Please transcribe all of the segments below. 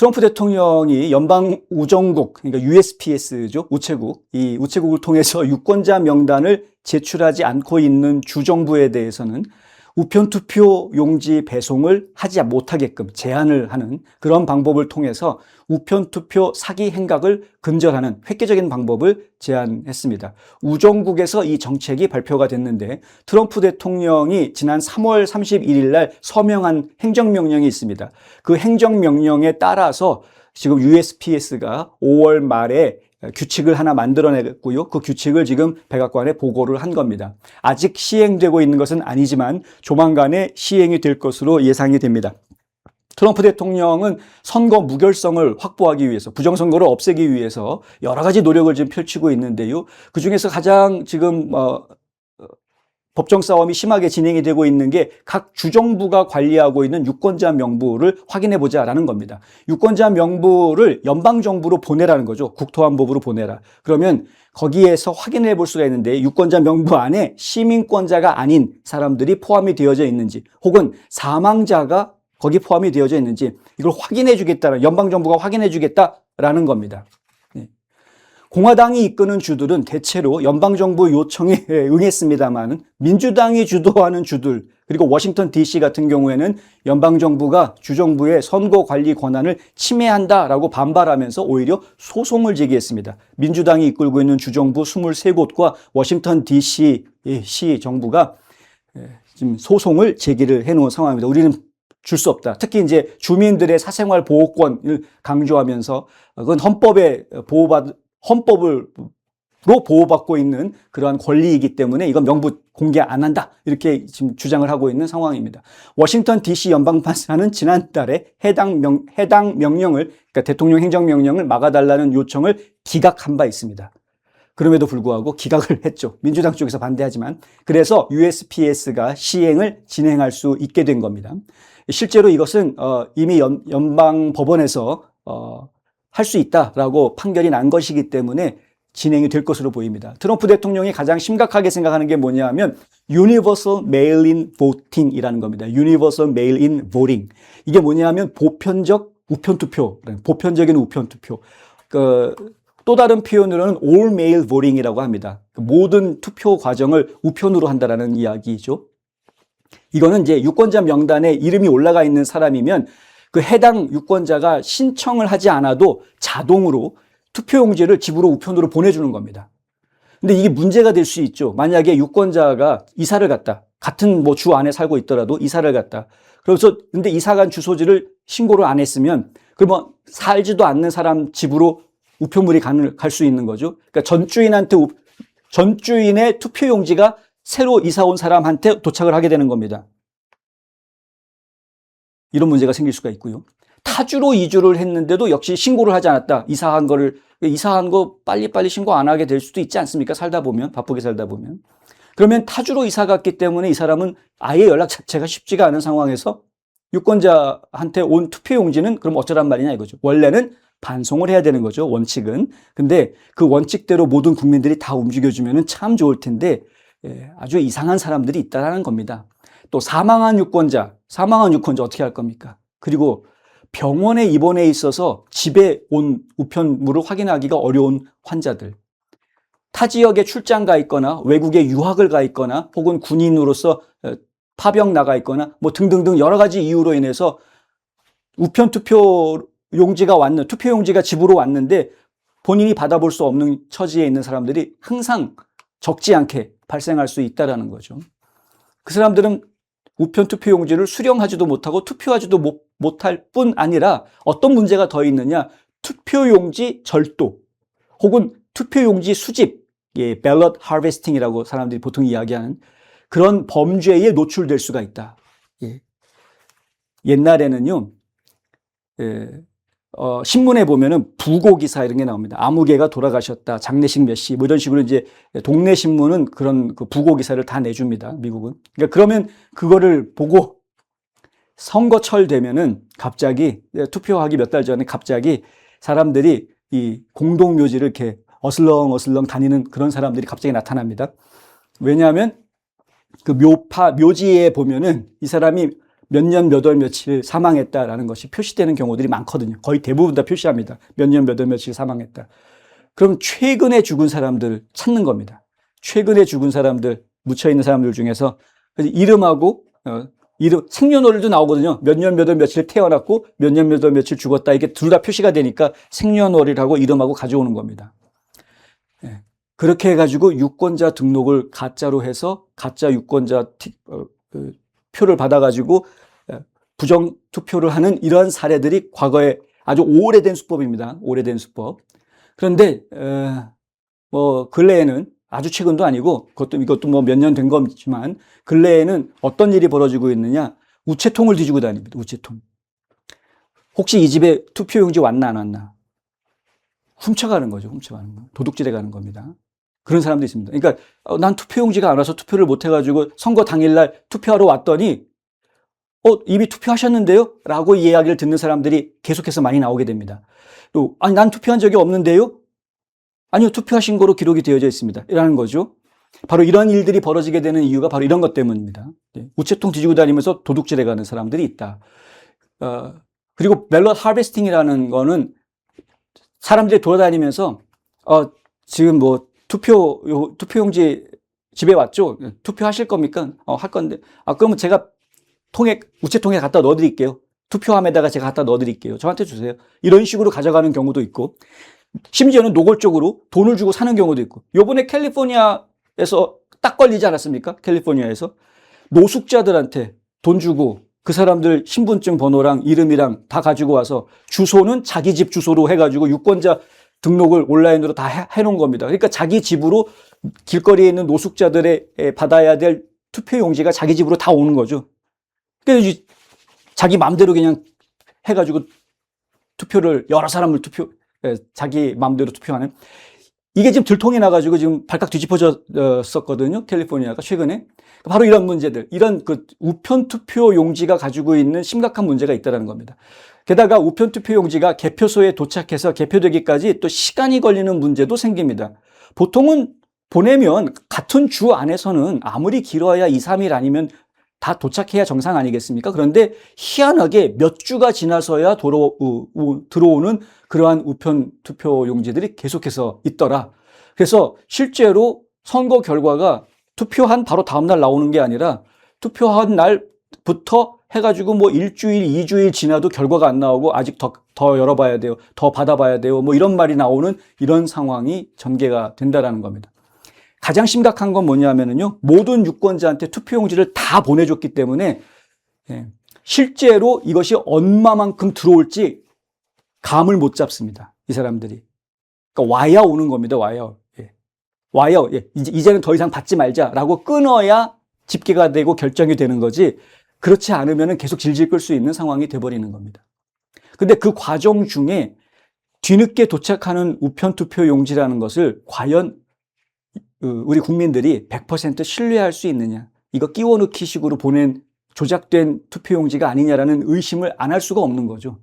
트럼프 대통령이 연방우정국, 그러니까 USPS죠, 우체국, 이 우체국을 통해서 유권자 명단을 제출하지 않고 있는 주정부에 대해서는 우편투표 용지 배송을 하지 못하게끔 제한을 하는 그런 방법을 통해서 우편투표 사기 행각을 근절하는 획기적인 방법을 제안했습니다. 우정국에서 이 정책이 발표가 됐는데 트럼프 대통령이 지난 3월 31일 날 서명한 행정명령이 있습니다. 그 행정명령에 따라서 지금 USPS가 5월 말에 규칙을 하나 만들어냈고요. 그 규칙을 지금 백악관에 보고를 한 겁니다. 아직 시행되고 있는 것은 아니지만 조만간에 시행이 될 것으로 예상이 됩니다. 트럼프 대통령은 선거 무결성을 확보하기 위해서, 부정선거를 없애기 위해서 여러 가지 노력을 지금 펼치고 있는데요. 그중에서 가장 지금 법정 싸움이 심하게 진행이 되고 있는 게 각 주정부가 관리하고 있는 유권자 명부를 확인해 보자라는 겁니다. 유권자 명부를 연방정부로 보내라는 거죠. 국토안보부로 보내라. 그러면 거기에서 확인해 볼 수가 있는데 유권자 명부 안에 시민권자가 아닌 사람들이 포함이 되어져 있는지 혹은 사망자가 거기 포함이 되어져 있는지 이걸 확인해 주겠다는, 연방정부가 확인해 주겠다라는 겁니다. 공화당이 이끄는 주들은 대체로 연방정부 요청에 응했습니다만 민주당이 주도하는 주들, 그리고 워싱턴 DC 같은 경우에는 연방정부가 주정부의 선거 관리 권한을 침해한다라고 반발하면서 오히려 소송을 제기했습니다. 민주당이 이끌고 있는 주정부 23곳과 워싱턴 DC 시 정부가 지금 소송을 제기를 해놓은 상황입니다. 우리는 줄 수 없다. 특히 이제 주민들의 사생활 보호권을 강조하면서 그건 헌법으로 보호받고 있는 그러한 권리이기 때문에 이건 명부 공개 안 한다. 이렇게 지금 주장을 하고 있는 상황입니다. 워싱턴 DC 연방판사는 지난달에 해당 명령을, 그러니까 대통령 행정명령을 막아달라는 요청을 기각한 바 있습니다. 그럼에도 불구하고 기각을 했죠. 민주당 쪽에서 반대하지만. 그래서 USPS가 시행을 진행할 수 있게 된 겁니다. 실제로 이것은 이미 연방법원에서 할 수 있다라고 판결이 난 것이기 때문에 진행이 될 것으로 보입니다. 트럼프 대통령이 가장 심각하게 생각하는 게 뭐냐면 Universal Mail-in Voting이라는 겁니다. Universal Mail-in Voting. 이게 뭐냐면 보편적인 우편투표. 또 다른 표현으로는 All Mail Voting이라고 합니다. 모든 투표 과정을 우편으로 한다라는 이야기죠. 이거는 이제 유권자 명단에 이름이 올라가 있는 사람이면 그 해당 유권자가 신청을 하지 않아도 자동으로 투표용지를 집으로 우편으로 보내주는 겁니다. 근데 이게 문제가 될 수 있죠. 만약에 유권자가 이사를 갔다. 같은 주 안에 살고 있더라도 이사를 갔다. 그래서 근데 이사 간 주소지를 신고를 안 했으면 그러면 살지도 않는 사람 집으로 우편물이 갈 수 있는 거죠. 그러니까 전주인의 투표용지가 새로 이사 온 사람한테 도착을 하게 되는 겁니다. 이런 문제가 생길 수가 있고요. 타주로 이주를 했는데도 역시 신고를 하지 않았다. 이사한 거 빨리빨리 신고 안 하게 될 수도 있지 않습니까? 바쁘게 살다 보면. 그러면 타주로 이사 갔기 때문에 이 사람은 아예 연락 자체가 쉽지가 않은 상황에서 유권자한테 온 투표용지는 그럼 어쩌란 말이냐 이거죠. 원래는 반송을 해야 되는 거죠. 원칙은. 근데 그 원칙대로 모든 국민들이 다 움직여주면 참 좋을 텐데 아주 이상한 사람들이 있다라는 겁니다. 또 사망한 유권자 어떻게 할 겁니까? 그리고 병원에 입원해 있어서 집에 온 우편물을 확인하기가 어려운 환자들, 타 지역에 출장 가 있거나 외국에 유학을 가 있거나 혹은 군인으로서 파병 나가 있거나 등등등 여러 가지 이유로 인해서 우편 투표용지가 집으로 왔는데 본인이 받아볼 수 없는 처지에 있는 사람들이 항상 적지 않게 발생할 수 있다는 거죠. 그 사람들은 우편 투표용지를 수령하지도 못하고 투표하지도 못할 뿐 아니라 어떤 문제가 더 있느냐, 투표용지 절도 혹은 투표용지 수집, ballot harvesting이라고 사람들이 보통 이야기하는 그런 범죄에 노출될 수가 있다. 옛날에는요, 신문에 보면은 부고 기사 이런 게 나옵니다. 아무개가 돌아가셨다, 장례식 몇 시, 이런 식으로 이제 동네 신문은 그런 그 부고 기사를 다 내줍니다. 미국은. 그러니까 그러면 그거를 보고 선거철 되면은 갑자기 투표하기 몇 달 전에 갑자기 사람들이 이 공동묘지를 이렇게 어슬렁어슬렁 다니는 그런 사람들이 갑자기 나타납니다. 왜냐하면 그 묘지에 보면은 이 사람이 몇 년 몇 월 며칠 사망했다라는 것이 표시되는 경우들이 많거든요. 거의 대부분 다 표시합니다. 몇 년 몇 월 며칠 사망했다. 그럼 최근에 죽은 사람들을 찾는 겁니다. 최근에 죽은 사람들, 묻혀있는 사람들 중에서 이름하고 생년월일도 나오거든요. 몇 년 몇 월 며칠 태어났고 몇 년 몇 월 며칠 죽었다. 이게 둘 다 표시가 되니까 생년월일하고 이름하고 가져오는 겁니다. 그렇게 해가지고 유권자 등록을 가짜로 해서 가짜 유권자 표를 받아가지고 부정 투표를 하는 이러한 사례들이 과거에 아주 오래된 수법입니다. 오래된 수법. 그런데 뭐 근래에는 아주 최근도 아니고 이것도 뭐 몇 년 된 거지만 근래에는 어떤 일이 벌어지고 있느냐? 우체통을 뒤지고 다닙니다. 우체통. 혹시 이 집에 투표용지 왔나 안 왔나? 훔쳐가는 거죠. 훔쳐가는 거. 도둑질해 가는 겁니다. 그런 사람도 있습니다. 그러니까 난 투표용지가 안 와서 투표를 못 해가지고 선거 당일날 투표하러 왔더니 이미 투표하셨는데요? 라고 이야기를 듣는 사람들이 계속해서 많이 나오게 됩니다. 또 아니 난 투표한 적이 없는데요? 아니요, 투표하신 거로 기록이 되어져 있습니다. 이라는 거죠. 바로 이런 일들이 벌어지게 되는 이유가 바로 이런 것 때문입니다. 우체통 뒤지고 다니면서 도둑질해 가는 사람들이 있다. 그리고 밸럿 하베스팅이라는 거는 사람들이 돌아다니면서 지금 뭐 투표용지 집에 왔죠? 투표하실 겁니까? 할 건데. 그러면 제가 우체통에 갖다 넣어드릴게요. 투표함에다가 제가 갖다 넣어드릴게요. 저한테 주세요. 이런 식으로 가져가는 경우도 있고, 심지어는 노골적으로 돈을 주고 사는 경우도 있고, 요번에 캘리포니아에서 딱 걸리지 않았습니까? 캘리포니아에서 노숙자들한테 돈 주고 그 사람들 신분증 번호랑 이름이랑 다 가지고 와서 주소는 자기 집 주소로 해가지고 유권자 등록을 온라인으로 다 해놓은 겁니다. 그러니까 자기 집으로 길거리에 있는 노숙자들의 받아야 될 투표용지가 자기 집으로 다 오는 거죠. 그러니까 자기 마음대로 그냥 해가지고 투표를 여러 사람을 자기 마음대로 투표하는, 이게 지금 들통이 나가지고 지금 발칵 뒤집어졌었거든요. 캘리포니아가 최근에. 바로 이런 문제들, 이런 우편 투표 용지가 가지고 있는 심각한 문제가 있다는 겁니다. 게다가 우편 투표 용지가 개표소에 도착해서 개표되기까지 또 시간이 걸리는 문제도 생깁니다. 보통은 보내면 같은 주 안에서는 아무리 길어야 2, 3일 아니면 다 도착해야 정상 아니겠습니까? 그런데 희한하게 몇 주가 지나서야 들어오는 그러한 우편 투표 용지들이 계속해서 있더라. 그래서 실제로 선거 결과가 투표한 바로 다음날 나오는 게 아니라 투표한 날부터 해가지고 뭐 일주일, 2주일 지나도 결과가 안 나오고 아직 더 열어봐야 돼요. 더 받아봐야 돼요. 뭐 이런 말이 나오는 이런 상황이 전개가 된다라는 겁니다. 가장 심각한 건 뭐냐면요, 모든 유권자한테 투표용지를 다 보내줬기 때문에 실제로 이것이 얼마만큼 들어올지 감을 못 잡습니다. 이 사람들이. 그러니까 와야 오는 겁니다. 와야. 이제는 더 이상 받지 말자라고 끊어야 집계가 되고 결정이 되는 거지, 그렇지 않으면 계속 질질 끌 수 있는 상황이 돼버리는 겁니다. 근데 그 과정 중에 뒤늦게 도착하는 우편 투표 용지라는 것을 과연 우리 국민들이 100% 신뢰할 수 있느냐, 이거 끼워넣기 식으로 보낸 조작된 투표용지가 아니냐라는 의심을 안 할 수가 없는 거죠.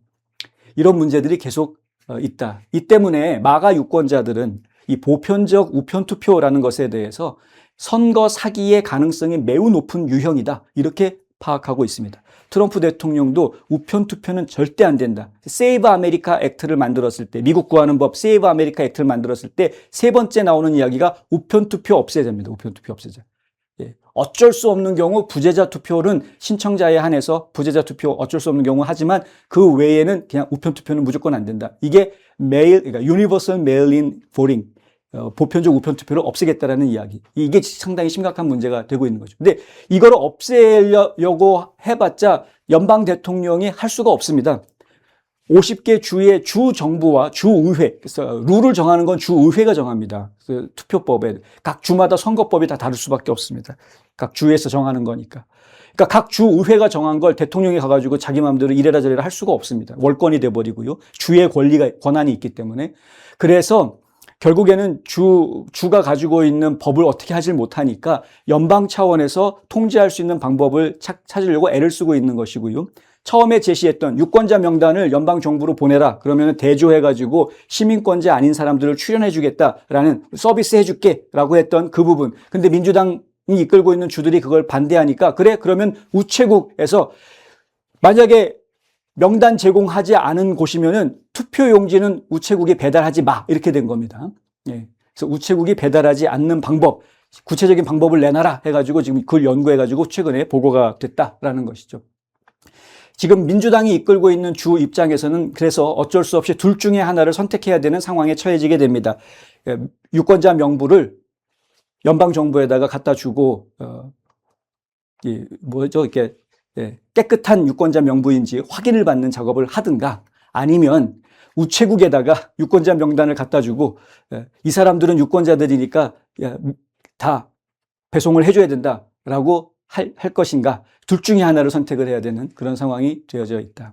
이런 문제들이 계속 있다. 이 때문에 마가 유권자들은 이 보편적 우편 투표라는 것에 대해서 선거 사기의 가능성이 매우 높은 유형이다, 이렇게 파악하고 있습니다. 트럼프 대통령도 우편 투표는 절대 안 된다. 세이브 아메리카 액트를 만들었을 때, 미국 구하는 법 세이브 아메리카 액트를 만들었을 때 세 번째 나오는 이야기가 우편 투표 없애자입니다. 우편 투표 없애자. 어쩔 수 없는 경우 부재자 투표는 신청자에 한해서 부재자 투표 어쩔 수 없는 경우 하지만 그 외에는 그냥 우편 투표는 무조건 안 된다. 이게 그러니까 Universal Mail-in Voting, 보편적 우편 투표를 없애겠다라는 이야기. 이게 상당히 심각한 문제가 되고 있는 거죠. 근데 이걸 없애려고 해봤자 연방 대통령이 할 수가 없습니다. 50개 주의 주 정부와 주 의회, 그래서 룰을 정하는 건 주 의회가 정합니다. 그 투표법에 각 주마다 선거법이 다 다를 수밖에 없습니다. 각 주에서 정하는 거니까. 그러니까 각 주 의회가 정한 걸 대통령이 가가지고 자기 마음대로 이래라 저래라 할 수가 없습니다. 월권이 돼버리고요. 주의 권한이 있기 때문에. 그래서 결국에는 주가 가지고 있는 법을 어떻게 하질 못하니까 연방 차원에서 통제할 수 있는 방법을 찾으려고 애를 쓰고 있는 것이고요. 처음에 제시했던 유권자 명단을 연방 정부로 보내라. 그러면 대조해가지고 시민권자 아닌 사람들을 출연해주겠다라는, 서비스 해줄게라고 했던 그 부분. 근데 민주당이 이끌고 있는 주들이 그걸 반대하니까 그래, 그러면 우체국에서 만약에 명단 제공하지 않은 곳이면은 투표용지는 우체국이 배달하지 마. 이렇게 된 겁니다. 예. 그래서 우체국이 배달하지 않는 방법, 구체적인 방법을 내놔라 해가지고 지금 그걸 연구해가지고 최근에 보고가 됐다라는 것이죠. 지금 민주당이 이끌고 있는 주 입장에서는 그래서 어쩔 수 없이 둘 중에 하나를 선택해야 되는 상황에 처해지게 됩니다. 유권자 명부를 연방정부에다가 갖다 주고, 이렇게 깨끗한 유권자 명부인지 확인을 받는 작업을 하든가 아니면 우체국에다가 유권자 명단을 갖다 주고 이 사람들은 유권자들이니까 다 배송을 해줘야 된다라고 할 것인가 둘 중에 하나를 선택을 해야 되는 그런 상황이 되어져 있다.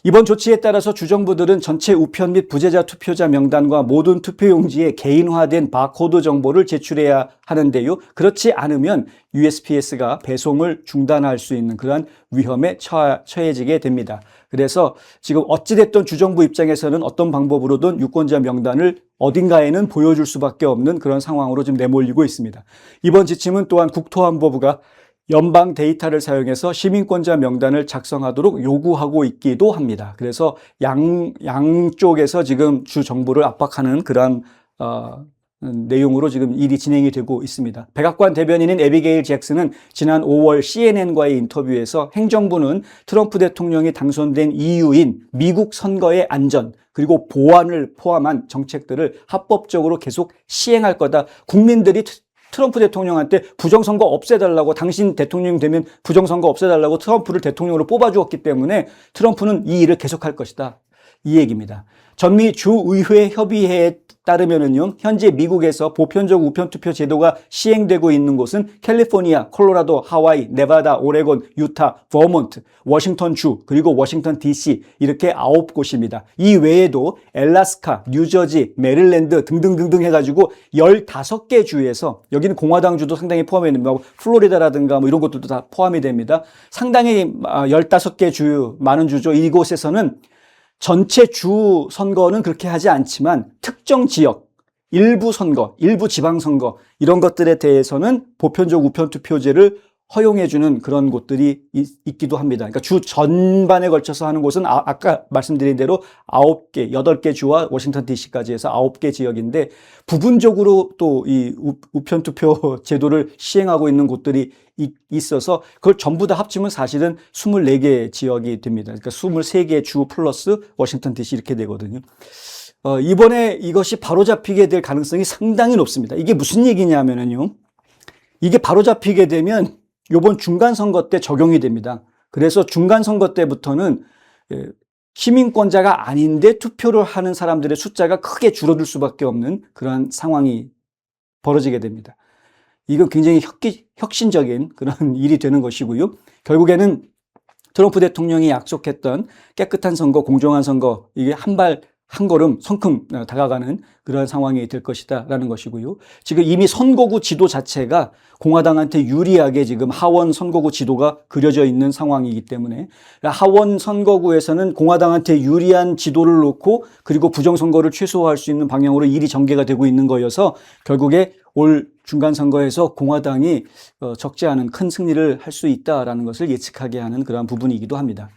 이번 조치에 따라서 주정부들은 전체 우편 및 부재자 투표자 명단과 모든 투표용지에 개인화된 바코드 정보를 제출해야 하는데요. 그렇지 않으면 USPS가 배송을 중단할 수 있는 그러한 위험에 처해지게 됩니다. 그래서 지금 어찌됐든 주정부 입장에서는 어떤 방법으로든 유권자 명단을 어딘가에는 보여줄 수밖에 없는 그런 상황으로 지금 내몰리고 있습니다. 이번 지침은 또한 국토안보부가 연방 데이터를 사용해서 시민권자 명단을 작성하도록 요구하고 있기도 합니다. 그래서 양쪽에서 지금 주 정부를 압박하는 그러한 내용으로 지금 일이 진행이 되고 있습니다. 백악관 대변인인 에비게일 잭슨은 지난 5월 CNN과의 인터뷰에서 행정부는 트럼프 대통령이 당선된 이유인 미국 선거의 안전 그리고 보안을 포함한 정책들을 합법적으로 계속 시행할 거다. 국민들이 트럼프 대통령한테 부정선거 없애달라고 당신 대통령 되면 부정선거 없애달라고 트럼프를 대통령으로 뽑아주었기 때문에 트럼프는 이 일을 계속할 것이다. 이 얘기입니다. 전미 주의회 협의회에 따르면은요, 현재 미국에서 보편적 우편투표 제도가 시행되고 있는 곳은 캘리포니아, 콜로라도, 하와이, 네바다, 오레곤, 유타, 버몬트, 워싱턴주, 그리고 워싱턴 DC 이렇게 9곳입니다. 이 외에도 엘라스카, 뉴저지, 메릴랜드 등등등등 해가지고 15개 주에서 여기는 공화당 주도 상당히 포함이 됩니다. 플로리다라든가 뭐 이런 것들도 다 포함이 됩니다. 상당히 15개 주, 많은 주죠. 이곳에서는 전체 주 선거는 그렇게 하지 않지만 특정 지역, 일부 선거, 일부 지방선거 이런 것들에 대해서는 보편적 우편투표제를 허용해주는 그런 곳들이 있기도 합니다. 그러니까 주 전반에 걸쳐서 하는 곳은 아까 말씀드린 대로 9개, 8개 주와 워싱턴 DC까지 해서 9개 지역인데 부분적으로 또 이 우편투표 제도를 시행하고 있는 곳들이 있어서 그걸 전부 다 합치면 사실은 24개 지역이 됩니다. 그러니까 23개 주 플러스 워싱턴 DC 이렇게 되거든요. 이번에 이것이 바로잡히게 될 가능성이 상당히 높습니다. 이게 무슨 얘기냐면요. 이게 바로잡히게 되면 이번 중간선거 때 적용이 됩니다. 그래서 중간선거 때부터는 시민권자가 아닌데 투표를 하는 사람들의 숫자가 크게 줄어들 수밖에 없는 그런 상황이 벌어지게 됩니다. 이건 굉장히 혁신적인 그런 일이 되는 것이고요. 결국에는 트럼프 대통령이 약속했던 깨끗한 선거, 공정한 선거, 이게 한 걸음 성큼 다가가는 그런 상황이 될 것이다라는 것이고요. 지금 이미 선거구 지도 자체가 공화당한테 유리하게 지금 하원 선거구 지도가 그려져 있는 상황이기 때문에 하원 선거구에서는 공화당한테 유리한 지도를 놓고 그리고 부정선거를 최소화할 수 있는 방향으로 일이 전개가 되고 있는 거여서 결국에 올 중간선거에서 공화당이 적지 않은 큰 승리를 할 수 있다라는 것을 예측하게 하는 그러한 부분이기도 합니다.